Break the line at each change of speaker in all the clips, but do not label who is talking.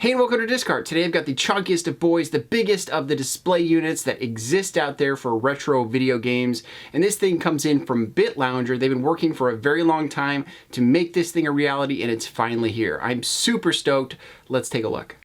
Hey and welcome to Discard. Today I've got the chunkiest of boys, the biggest of the display units that exist out there for retro video games. And this thing comes in from BitLounger. They've been working for a very long time to make this thing a reality, and it's finally here. I'm super stoked. Let's take a look.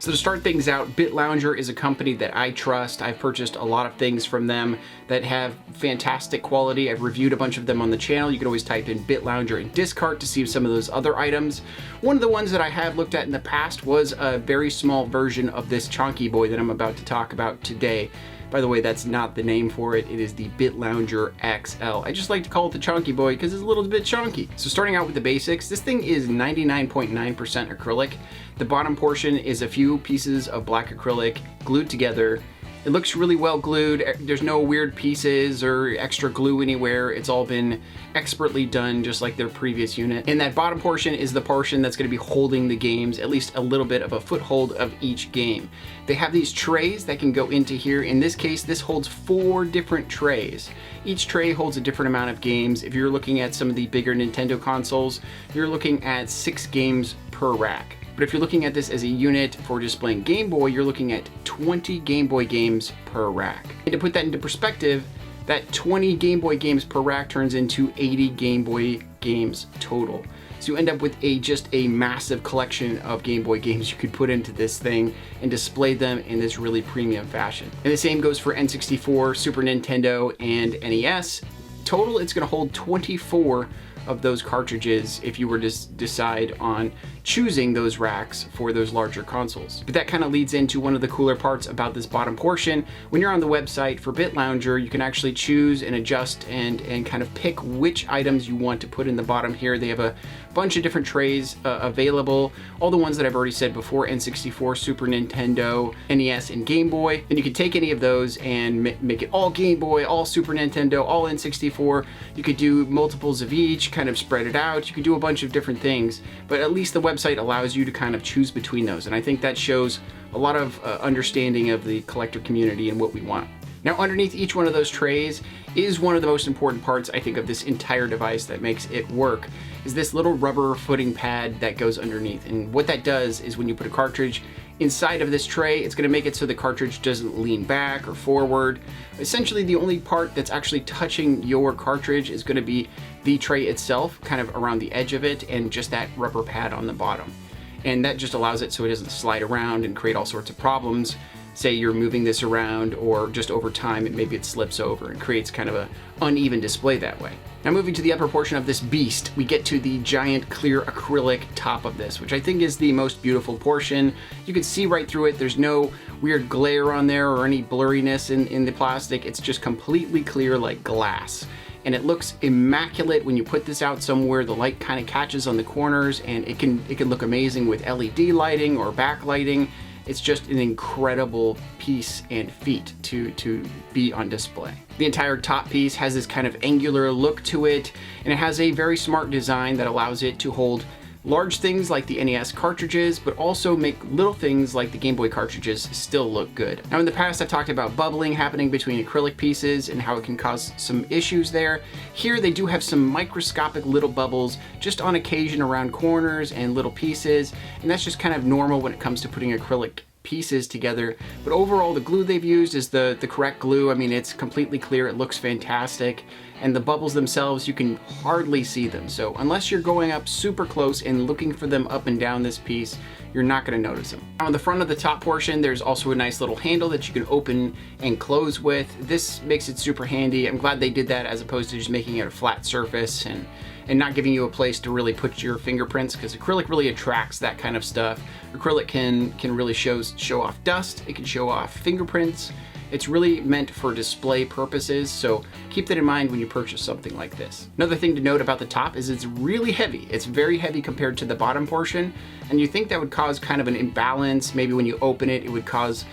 So to start things out, BitLounger is a company that I trust. I've purchased a lot of things from them that have fantastic quality. I've reviewed a bunch of them on the channel. You can always type in BitLounger in Discard to see some of those other items. One of the ones that I have looked at in the past was a very small version of this chunky boy that I'm about to talk about today. By the way, that's not the name for it. It is the BitLounger XL. I just like to call it the chunky boy because it's a little bit chunky. So starting out with the basics, this thing is 99.9% acrylic. The bottom portion is a few pieces of black acrylic glued together. It looks really well glued. There's no weird pieces or extra glue anywhere. It's all been expertly done, just like their previous unit. And that bottom portion is the portion that's going to be holding the games, at least a little bit of a foothold of each game. They have these trays that can go into here. In this case, this holds 4 different trays. Each tray holds a different amount of games. If you're looking at some of the bigger Nintendo consoles, you're looking at 6 games per rack. But if you're looking at this as a unit for displaying Game Boy, you're looking at 20 Game Boy games per rack. And to put that into perspective, that 20 Game Boy games per rack turns into 80 Game Boy games total. So you end up with just a massive collection of Game Boy games you could put into this thing and display them in this really premium fashion. And the same goes for N64, Super Nintendo, and NES. Total, it's going to hold 24 of those cartridges if you were to decide on choosing those racks for those larger consoles. But that kind of leads into one of the cooler parts about this bottom portion. When you're on the website for BitLounger, you can actually choose and adjust and kind of pick which items you want to put in the bottom here. They have a bunch of different trays available. All the ones that I've already said before: N64, Super Nintendo, NES, and Game Boy. And you can take any of those and make it all Game Boy, all Super Nintendo, all N64. You could do multiples of each, kind of spread it out. You could do a bunch of different things, but at least the website allows you to kind of choose between those. And I think that shows a lot of understanding of the collector community and what we want. Now, underneath each one of those trays is one of the most important parts, I think, of this entire device that makes it work, is this little rubber footing pad that goes underneath. And what that does is when you put a cartridge inside of this tray, it's going to make it so the cartridge doesn't lean back or forward. Essentially, the only part that's actually touching your cartridge is going to be the tray itself, kind of around the edge of it, and just that rubber pad on the bottom. And that just allows it so it doesn't slide around and create all sorts of problems. Say you're moving this around, or just over time, maybe it slips over and creates kind of an uneven display that way. Now, moving to the upper portion of this beast, we get to the giant clear acrylic top of this, which I think is the most beautiful portion. You can see right through it. There's no weird glare on there or any blurriness in the plastic. It's just completely clear like glass. And it looks immaculate when you put this out somewhere. The light kind of catches on the corners, and it can look amazing with LED lighting or backlighting. It's just an incredible piece and feat to be on display. The entire top piece has this kind of angular look to it, and it has a very smart design that allows it to hold large things like the NES cartridges, but also make little things like the Game Boy cartridges still look good. Now, in the past, I've talked about bubbling happening between acrylic pieces and how it can cause some issues there. Here, they do have some microscopic little bubbles just on occasion around corners and little pieces, and that's just kind of normal when it comes to putting acrylic pieces together. But overall, the glue they've used is the correct glue. I mean, it's completely clear, it looks fantastic, and the bubbles themselves, you can hardly see them. So unless you're going up super close and looking for them up and down this piece, you're not going to notice them. Now, on the front of the top portion, there's also a nice little handle that you can open and close with. This makes it super handy. I'm glad they did that, as opposed to just making it a flat surface and not giving you a place to really put your fingerprints, because acrylic really attracts that kind of stuff. Acrylic can really show off dust. It can show off fingerprints. It's really meant for display purposes, so keep that in mind when you purchase something like this. Another thing to note about the top is it's really heavy. It's very heavy compared to the bottom portion, and you think that would cause kind of an imbalance. Maybe when you open it, it would cause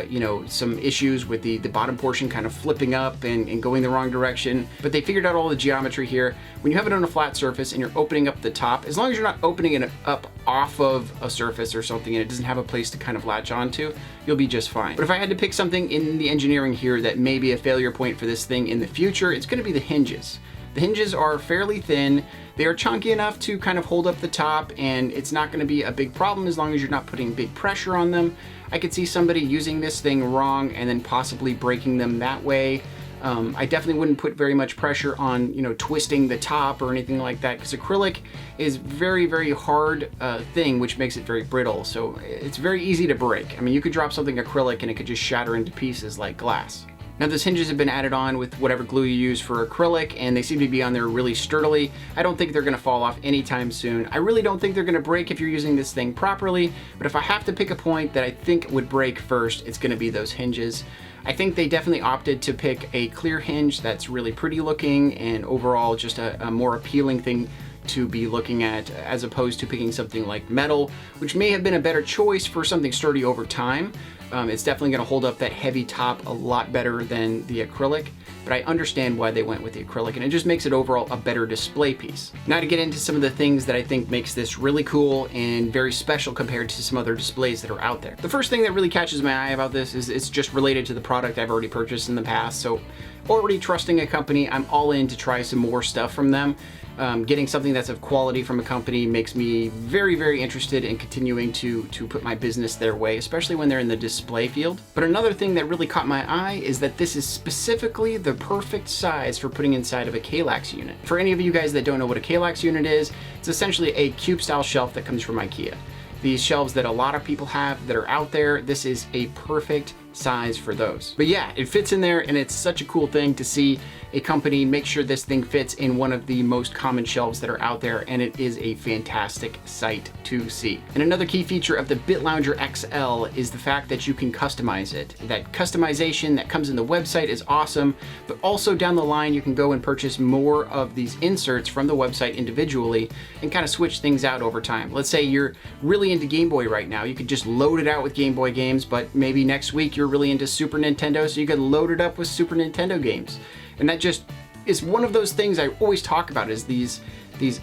you know, some issues with the bottom portion kind of flipping up and going the wrong direction, but they figured out all the geometry here. When you have it on a flat surface and you're opening up the top, as long as you're not opening it up off of a surface or something and it doesn't have a place to kind of latch onto, you'll be just fine. But if I had to pick something in the engineering here that may be a failure point for this thing in the future, it's going to be the hinges. The hinges are fairly thin. They are chunky enough to kind of hold up the top, and it's not going to be a big problem as long as you're not putting big pressure on them. I could see somebody using this thing wrong and then possibly breaking them that way. I definitely wouldn't put very much pressure on, you know, twisting the top or anything like that, because acrylic is very, very hard thing, which makes it very brittle. So it's very easy to break. I mean, you could drop something acrylic and it could just shatter into pieces like glass. Now, those hinges have been added on with whatever glue you use for acrylic, and they seem to be on there really sturdily. I don't think they're gonna fall off anytime soon. I really don't think they're gonna break if you're using this thing properly, but if I have to pick a point that I think would break first, it's gonna be those hinges. I think they definitely opted to pick a clear hinge that's really pretty looking and overall just a more appealing thing to be looking at, as opposed to picking something like metal, which may have been a better choice for something sturdy over time. It's definitely going to hold up that heavy top a lot better than the acrylic, but I understand why they went with the acrylic, and it just makes it overall a better display piece. Now to get into some of the things that I think makes this really cool and very special compared to some other displays that are out there. The first thing that really catches my eye about this is it's just related to the product I've already purchased in the past. So already trusting a company, I'm all in to try some more stuff from them. Getting something that's of quality from a company makes me very, very interested in continuing to put my business their way, especially when they're in the display field. But another thing that really caught my eye is that this is specifically the perfect size for putting inside of a Kallax unit. For any of you guys that don't know what a Kallax unit is, it's essentially a cube style shelf that comes from IKEA. These shelves that a lot of people have that are out there, this is a perfect size for those. But yeah, it fits in there, and it's such a cool thing to see a company make sure this thing fits in one of the most common shelves that are out there, and it is a fantastic sight to see. And another key feature of the BitLounger XL is the fact that you can customize it. That customization that comes in the website is awesome, but also down the line you can go and purchase more of these inserts from the website individually and kind of switch things out over time. Let's say you're really into Game Boy right now, you could just load it out with Game Boy games, but maybe next week you're really into Super Nintendo, so you could load it up with Super Nintendo games. And that just is one of those things I always talk about, is these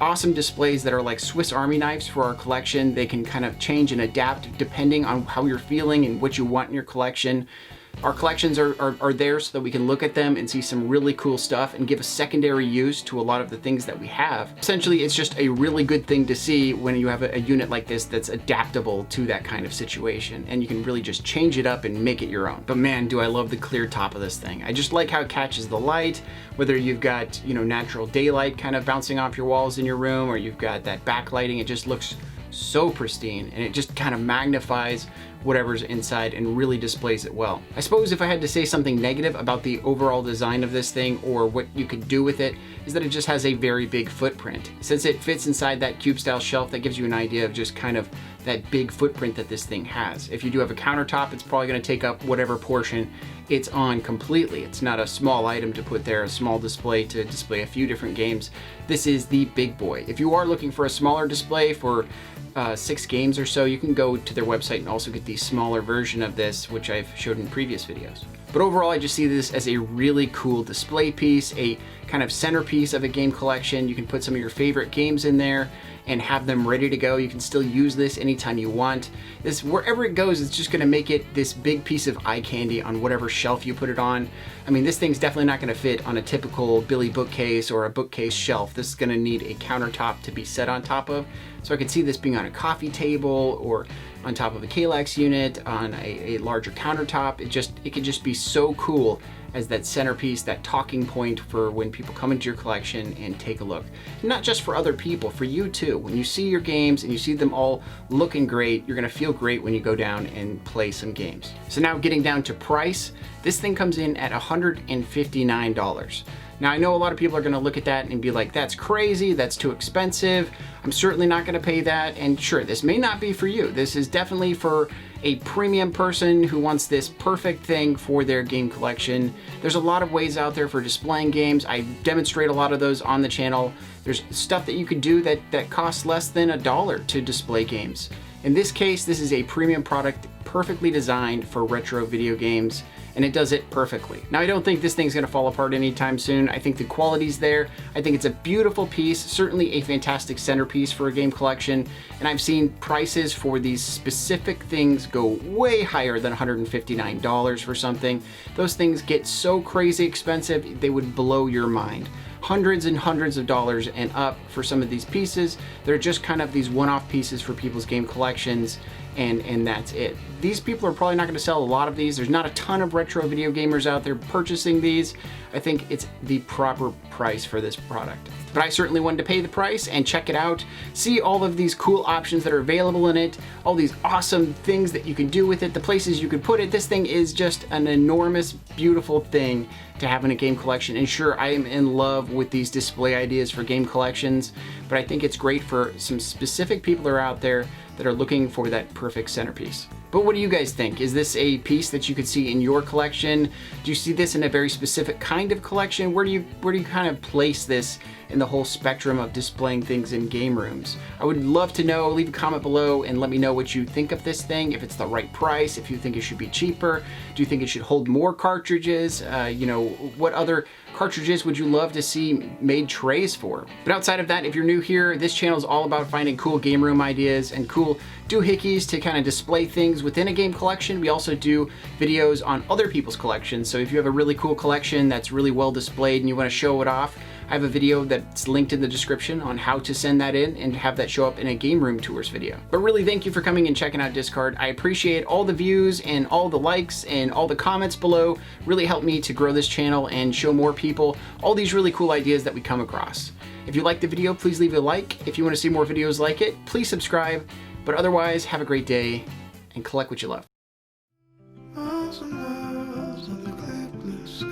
awesome displays that are like Swiss Army knives for our collection. They can kind of change and adapt depending on how you're feeling and what you want in your collection. Our collections are there so that we can look at them and see some really cool stuff and give a secondary use to a lot of the things that we have. Essentially, it's just a really good thing to see when you have a unit like this that's adaptable to that kind of situation, and you can really just change it up and make it your own. But man, do I love the clear top of this thing. I just like how it catches the light, whether you've got, you know, natural daylight kind of bouncing off your walls in your room, or you've got that backlighting. It just looks so pristine, and it just kind of magnifies whatever's inside and really displays it well. I suppose if I had to say something negative about the overall design of this thing, or what you could do with it, is that it just has a very big footprint. Since it fits inside that cube style shelf, that gives you an idea of just kind of that big footprint that this thing has. If you do have a countertop, it's probably going to take up whatever portion it's on completely. It's not a small item to put there, a small display to display a few different games. This is the big boy. If you are looking for a smaller display for 6 games or so, you can go to their website and also get the smaller version of this, which I've showed in previous videos. But overall, I just see this as a really cool display piece, a kind of centerpiece of a game collection. You can put some of your favorite games in there and have them ready to go. You can still use this anytime you want. This, wherever it goes, it's just gonna make it this big piece of eye candy on whatever shelf you put it on. I mean, this thing's definitely not gonna fit on a typical Billy bookcase or a bookcase shelf. This is gonna need a countertop to be set on top of. So I could see this being on a coffee table or on top of a Kallax unit, on a larger countertop. It could just be so cool as that centerpiece, that talking point for when people come into your collection and take a look. And not just for other people, for you too. When you see your games and you see them all looking great, you're gonna feel great when you go down and play some games. So now getting down to price, this thing comes in at $159. Now I know a lot of people are gonna look at that and be like, that's crazy, that's too expensive. I'm certainly not gonna pay that. And sure, this may not be for you. This is definitely for a premium person who wants this perfect thing for their game collection. There's a lot of ways out there for displaying games. I demonstrate a lot of those on the channel. There's stuff that you could do that costs less than $1 to display games. In this case, this is a premium product perfectly designed for retro video games, and it does it perfectly. Now, I don't think this thing's gonna fall apart anytime soon. I think the quality's there. I think it's a beautiful piece, certainly a fantastic centerpiece for a game collection, and I've seen prices for these specific things go way higher than $159 for something. Those things get so crazy expensive, they would blow your mind. Hundreds and hundreds of dollars and up for some of these pieces. They're just kind of these one-off pieces for people's game collections, and that's it. These people are probably not going to sell a lot of these. There's not a ton of retro video gamers out there purchasing these. I think it's the proper price for this product. But I certainly wanted to pay the price and check it out, see all of these cool options that are available in it, all these awesome things that you can do with it, the places you could put it. This thing is just an enormous, beautiful thing to have in a game collection. And sure, I am in love with these display ideas for game collections, but I think it's great for some specific people that are out there that are looking for that perfect centerpiece. But what do you guys think? Is this a piece that you could see in your collection? Do you see this in a very specific kind of collection? Where do you kind of place this in the whole spectrum of displaying things in game rooms? I would love to know. Leave a comment below and let me know what you think of this thing, if it's the right price, if you think it should be cheaper. Do you think it should hold more cartridges? You know, what other cartridges would you love to see made trays for? But outside of that, if you're new here, this channel is all about finding cool game room ideas and cool doohickeys to kind of display things within a game collection. We also do videos on other people's collections. So if you have a really cool collection that's really well displayed and you want to show it off, I have a video that's linked in the description on how to send that in and have that show up in a Game Room Tours video. But really, thank you for coming and checking out Discard. I appreciate all the views and all the likes and all the comments below. Really help me to grow this channel and show more people all these really cool ideas that we come across. If you liked the video, please leave a like. If you want to see more videos like it, please subscribe. But otherwise, have a great day and collect what you love.
Miles and miles in the clear blue skies,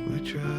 we try